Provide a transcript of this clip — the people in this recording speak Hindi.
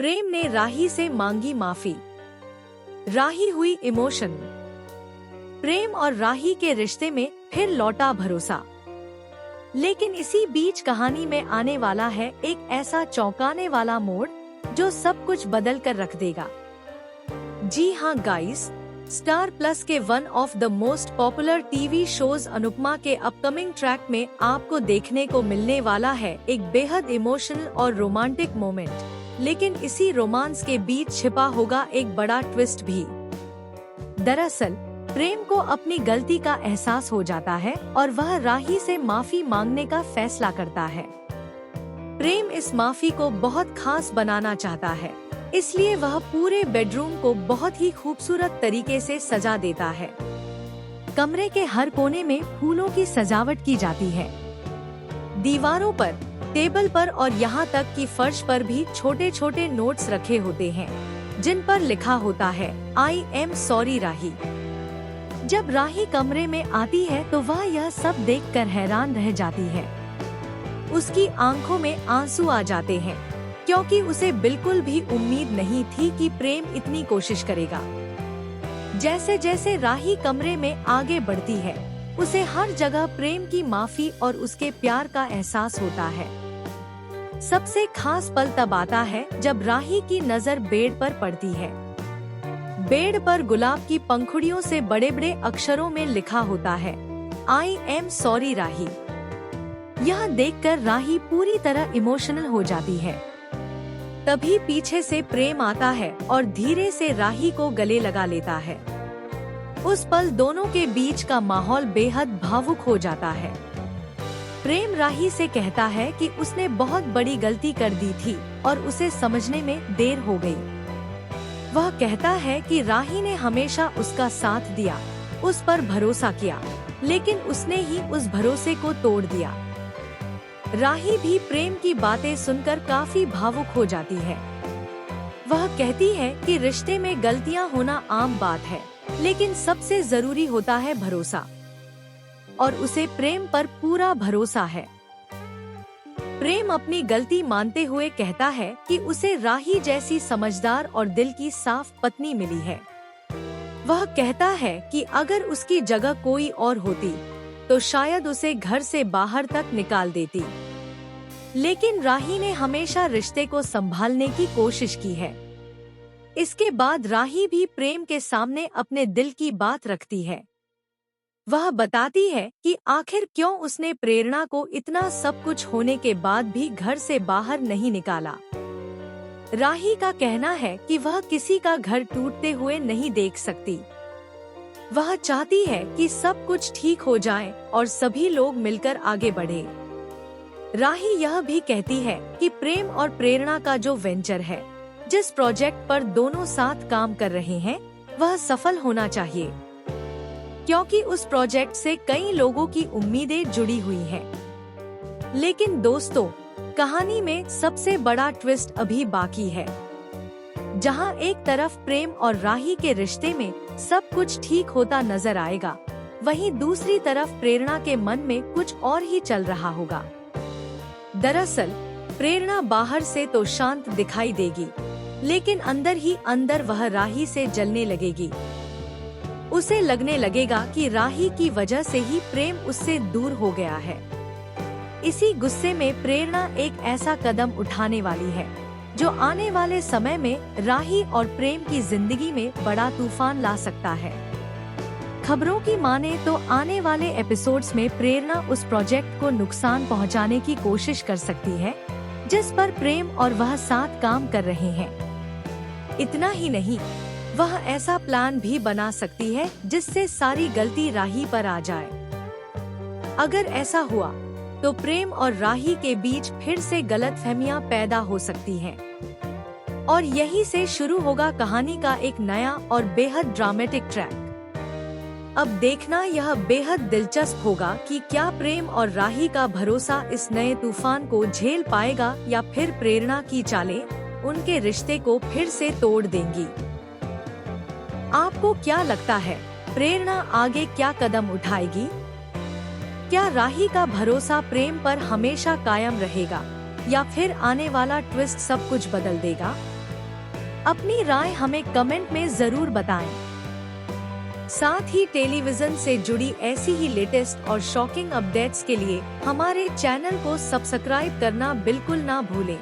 प्रेम ने राही से मांगी माफी। राही हुई इमोशन। प्रेम और राही के रिश्ते में फिर लौटा भरोसा। लेकिन इसी बीच कहानी में आने वाला है एक ऐसा चौंकाने वाला मोड़ जो सब कुछ बदल कर रख देगा। जी हाँ गाइस, स्टार प्लस के one of the most popular TV shows Anupama के अपकमिंग ट्रैक में आपको देखने को मिलने वाला है एक बेहद इमोशनल और रोमांटिक मोमेंट। लेकिन इसी रोमांस के बीच छिपा होगा एक बड़ा ट्विस्ट भी। दरअसल प्रेम को अपनी गलती का एहसास हो जाता है और वह राही से माफी मांगने का फैसला करता है। प्रेम इस माफी को बहुत खास बनाना चाहता है, इसलिए वह पूरे बेडरूम को बहुत ही खूबसूरत तरीके से सजा देता है। कमरे के हर कोने में फूलों की सजावट की जाती है। दीवारों पर, टेबल पर और यहाँ तक कि फर्श पर भी छोटे छोटे नोट्स रखे होते हैं जिन पर लिखा होता है आई एम सॉरी राही। जब राही कमरे में आती है तो वह यह सब देखकर हैरान रह जाती है। उसकी आंखों में आंसू आ जाते हैं क्योंकि उसे बिल्कुल भी उम्मीद नहीं थी कि प्रेम इतनी कोशिश करेगा। जैसे जैसे राही कमरे में आगे बढ़ती है, उसे हर जगह प्रेम की माफी और उसके प्यार का एहसास होता है। सबसे खास पल तब आता है जब राही की नजर बेड पर पड़ती है। बेड पर गुलाब की पंखुड़ियों से बड़े बड़े अक्षरों में लिखा होता है आई एम सॉरी राही। यह देखकर राही पूरी तरह इमोशनल हो जाती है। तभी पीछे से प्रेम आता है और धीरे से राही को गले लगा लेता है। उस पल दोनों के बीच का माहौल बेहद भावुक हो जाता है। प्रेम राही से कहता है कि उसने बहुत बड़ी गलती कर दी थी और उसे समझने में देर हो गई। वह कहता है कि राही ने हमेशा उसका साथ दिया, उस पर भरोसा किया, लेकिन उसने ही उस भरोसे को तोड़ दिया। राही भी प्रेम की बातें सुनकर काफी भावुक हो जाती है। वह कहती है कि रिश्ते में गलतियां होना आम बात है, लेकिन सबसे जरूरी होता है भरोसा, और उसे प्रेम पर पूरा भरोसा है। प्रेम अपनी गलती मानते हुए कहता है कि उसे राही जैसी समझदार और दिल की साफ पत्नी मिली है। वह कहता है कि अगर उसकी जगह कोई और होती तो शायद उसे घर से बाहर तक निकाल देती। लेकिन राही ने हमेशा रिश्ते को संभालने की कोशिश की है। इसके बाद राही भी प्रेम के सामने अपने दिल की बात रखती है। वह बताती है कि आखिर क्यों उसने प्रेरणा को इतना सब कुछ होने के बाद भी घर से बाहर नहीं निकाला। राही का कहना है कि वह किसी का घर टूटते हुए नहीं देख सकती। वह चाहती है कि सब कुछ ठीक हो जाए और सभी लोग मिलकर आगे बढ़े। राही यह भी कहती है कि प्रेम और प्रेरणा का जो वेंचर है, जिस प्रोजेक्ट पर दोनों साथ काम कर रहे हैं, वह सफल होना चाहिए, क्योंकि उस प्रोजेक्ट से कई लोगों की उम्मीदें जुड़ी हुई हैं। लेकिन दोस्तों, कहानी में सबसे बड़ा ट्विस्ट अभी बाकी है। जहां एक तरफ प्रेम और राही के रिश्ते में सब कुछ ठीक होता नजर आएगा, वहीं दूसरी तरफ प्रेरणा के मन में कुछ और ही चल रहा होगा। दरअसल प्रेरणा बाहर से तो शांत दिखाई देगी, लेकिन अंदर ही अंदर वह राही से जलने लगेगी। उसे लगने लगेगा कि राही की वजह से ही प्रेम उससे दूर हो गया है। इसी गुस्से में प्रेरणा एक ऐसा कदम उठाने वाली है जो आने वाले समय में राही और प्रेम की जिंदगी में बड़ा तूफान ला सकता है। खबरों की माने तो आने वाले एपिसोड्स में प्रेरणा उस प्रोजेक्ट को नुकसान पहुंचाने की कोशिश कर सकती है जिस पर प्रेम और वह साथ काम कर रहे हैं। इतना ही नहीं, वह ऐसा प्लान भी बना सकती है जिससे सारी गलती राही पर आ जाए। अगर ऐसा हुआ तो प्रेम और राही के बीच फिर से गलतफहमियां पैदा हो सकती हैं। और यहीं से शुरू होगा कहानी का एक नया और बेहद ड्रामेटिक ट्रैक। अब देखना यह बेहद दिलचस्प होगा कि क्या प्रेम और राही का भरोसा इस नए तूफान को झेल पाएगा या फिर प्रेरणा की चालें उनके रिश्ते को फिर से तोड़ देंगी। आपको क्या लगता है, प्रेरणा आगे क्या कदम उठाएगी? क्या राही का भरोसा प्रेम पर हमेशा कायम रहेगा या फिर आने वाला ट्विस्ट सब कुछ बदल देगा? अपनी राय हमें कमेंट में जरूर बताएं। साथ ही टेलीविजन से जुड़ी ऐसी ही लेटेस्ट और शॉकिंग अपडेट्स के लिए हमारे चैनल को सब्सक्राइब करना बिल्कुल ना भूलें।